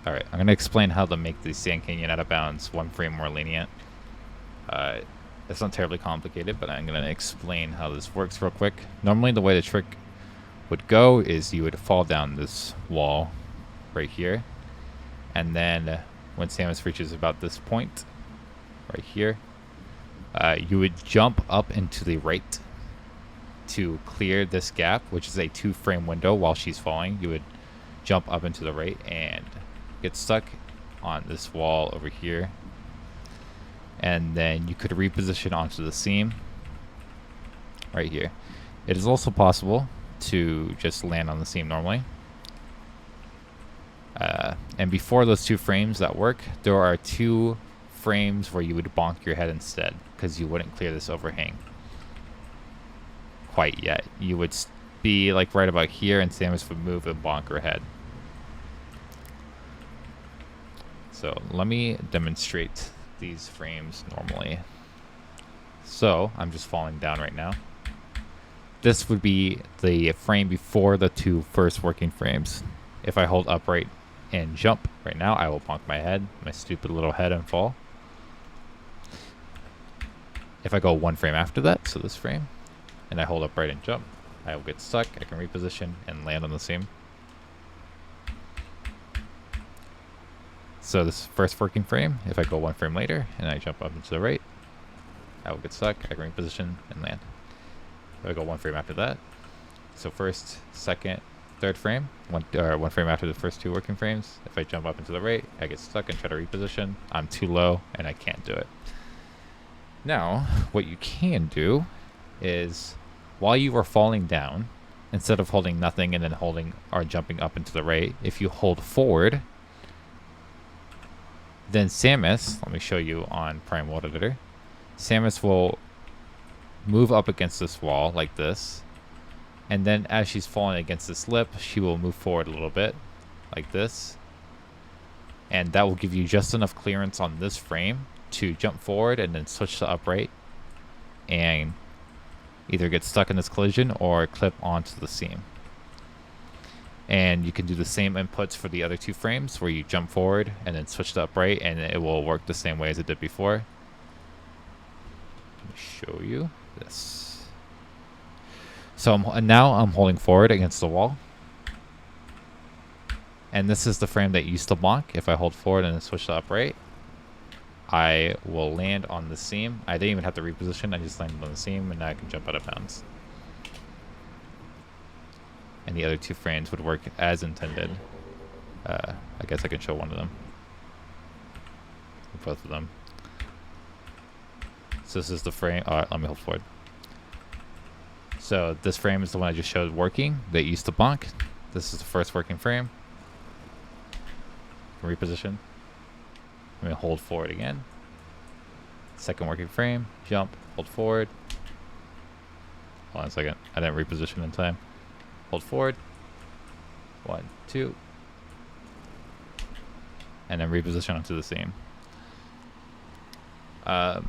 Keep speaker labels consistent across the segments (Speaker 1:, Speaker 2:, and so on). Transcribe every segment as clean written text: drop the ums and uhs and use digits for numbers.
Speaker 1: Alright, I'm going to explain how to make the Sandcanyon out of bounds one frame more lenient. It's not terribly complicated, but I'm going to explain how this works real quick. Normally the way the trick would go is you would fall down this wall right here, and then when Samus reaches about this point right here, you would jump up into the right to clear this gap, which is a 2-frame window. While she's falling, you would jump up into the right and get stuck on this wall over here, and then you could reposition onto the seam right here. It is also possible to just land on the seam normally. And before those 2 frames that work, there are 2 frames where you would bonk your head instead, because you wouldn't clear this overhang quite yet. You would be like right about here, and Samus would move and bonk her head. So let me demonstrate these frames normally. So I'm just falling down right now. This would be the frame before the 2 first working frames. If I hold upright and jump right now, I will bonk my head, my stupid little head, and fall. If I go 1 frame after that, so this frame, and I hold upright and jump, I will get stuck. I can reposition and land on the seam. So this first working frame, if I go 1 frame later and I jump up into the right, I will get stuck. I can reposition and land. If I go 1 frame after that, so first, second, third frame, 1 frame after the first 2 working frames, if I jump up into the right, I get stuck and try to reposition. I'm too low and I can't do it. Now, what you can do is, while you are falling down, instead of holding nothing and then holding or jumping up into the right, if you hold forward, then Samus, let me show you on Prime World Editor, Samus will move up against this wall like this, and then as she's falling against this lip, she will move forward a little bit like this, and that will give you just enough clearance on this frame to jump forward and then switch to upright and either get stuck in this collision or clip onto the seam. And you can do the same inputs for the other 2 frames where you jump forward and then switch to upright, and it will work the same way as it did before. Let me show you this. So now I'm holding forward against the wall. And this is the frame that used to bonk. If I hold forward and then switch to upright, I will land on the seam. I didn't even have to reposition. I just landed on the seam, and now I can jump out of bounds. And the other 2 frames would work as intended. I guess I can show one of them. Both of them. So this is the frame. Let me hold forward. So this frame is the one I just showed working that used to bonk. This is the first working frame. Reposition. I'm going to hold forward again. Second working frame. Jump. Hold forward. Hold on a second. I didn't reposition in time. Hold forward. 1, 2. And then reposition onto the seam.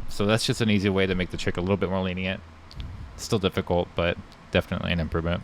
Speaker 1: So that's just an easy way to make the trick a little bit more lenient. Still difficult, but definitely an improvement.